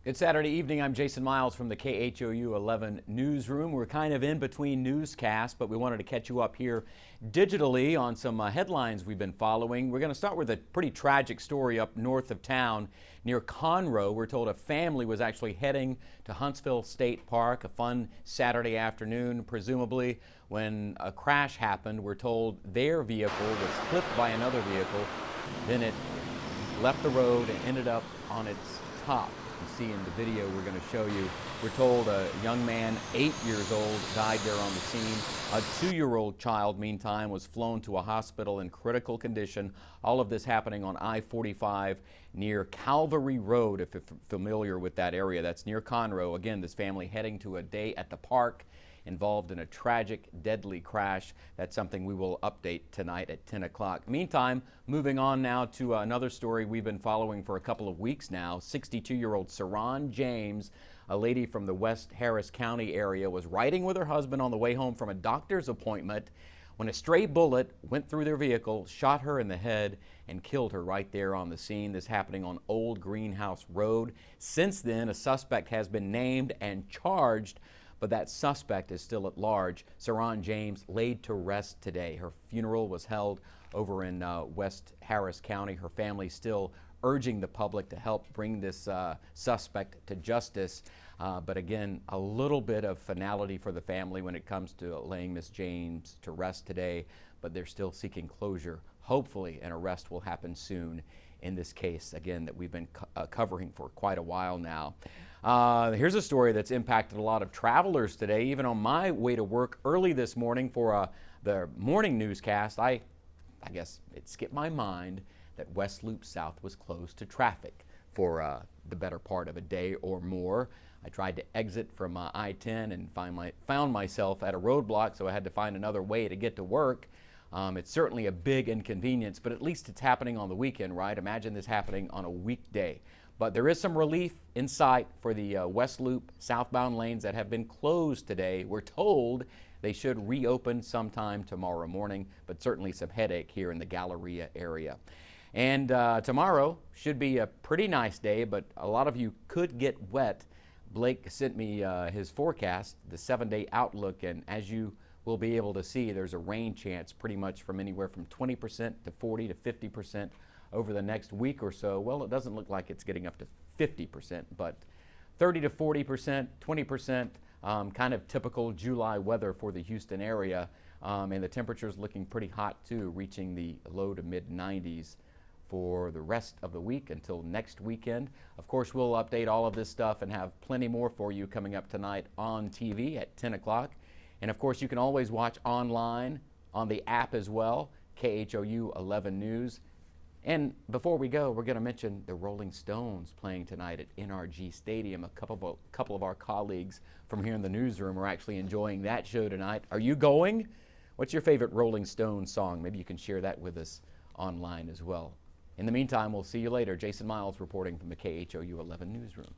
Good Saturday evening. I'm Jason Miles from the KHOU 11 newsroom. We're kind of in between newscasts, but we wanted to catch you up here digitally on some headlines we've been following. We're going to start with a pretty tragic story up north of town near Conroe. We're told a family was actually heading to Huntsville State Park, a fun Saturday afternoon, presumably, when a crash happened. We're told their vehicle was clipped by another vehicle. Then it left the road and ended up on its top. You see in the video we're going to show you. We're told a young man, 8 years old, died there on the scene. A 2-year-old child, meantime, was flown to a hospital in critical condition. All of this happening on I-45 near Calvary Road, if you're familiar with that area. That's near Conroe. Again, this family heading to a day at the park, involved in a tragic, deadly crash. That's something we will update tonight at 10 o'clock. Meantime, moving on now to another story we've been following for a couple of weeks now. 62-year-old Saran James, a lady from the West Harris County area, was riding with her husband on the way home from a doctor's appointment when a stray bullet went through their vehicle, shot her in the head, and killed her right there on the scene. This happening on Old Greenhouse Road. Since then, a suspect has been named and charged, but that suspect is still at large. Saran James laid to rest today. Her funeral was held over in West Harris County. Her family still urging the public to help bring this suspect to justice. But again, a little bit of finality for the family when it comes to laying Miss James to rest today, but they're still seeking closure. Hopefully an arrest will happen soon in this case, again, that we've been covering for quite a while now. Here's a story that's impacted a lot of travelers today. Even on my way to work early this morning for the morning newscast, I guess it skipped my mind that West Loop South was closed to traffic for the better part of a day or more. I tried to exit from I-10 and found myself at a roadblock, so I had to find another way to get to work. It's certainly a big inconvenience, but at least it's happening on the weekend, right? Imagine this happening on a weekday. But there is some relief in sight for the West Loop southbound lanes that have been closed today. We're told they should reopen sometime tomorrow morning, but certainly some headache here in the Galleria area. And tomorrow should be a pretty nice day, but a lot of you could get wet. Blake sent me his forecast, the 7-day outlook, and as you will be able to see, there's a rain chance pretty much from anywhere from 20% to 40 to 50% over the next week or so. Well, it doesn't look like it's getting up to 50%, but 30 to 40%, 20%, kind of typical July weather for the Houston area. And the temperature's looking pretty hot too, reaching the low to mid 90s for the rest of the week until next weekend. Of course, we'll update all of this stuff and have plenty more for you coming up tonight on TV at 10 o'clock. And of course, you can always watch online on the app as well, KHOU 11 News. And before we go, we're going to mention the Rolling Stones playing tonight at NRG Stadium. A couple of our colleagues from here in the newsroom are actually enjoying that show tonight. Are you going? What's your favorite Rolling Stones song? Maybe you can share that with us online as well. In the meantime, we'll see you later. Jason Miles reporting from the KHOU 11 newsroom.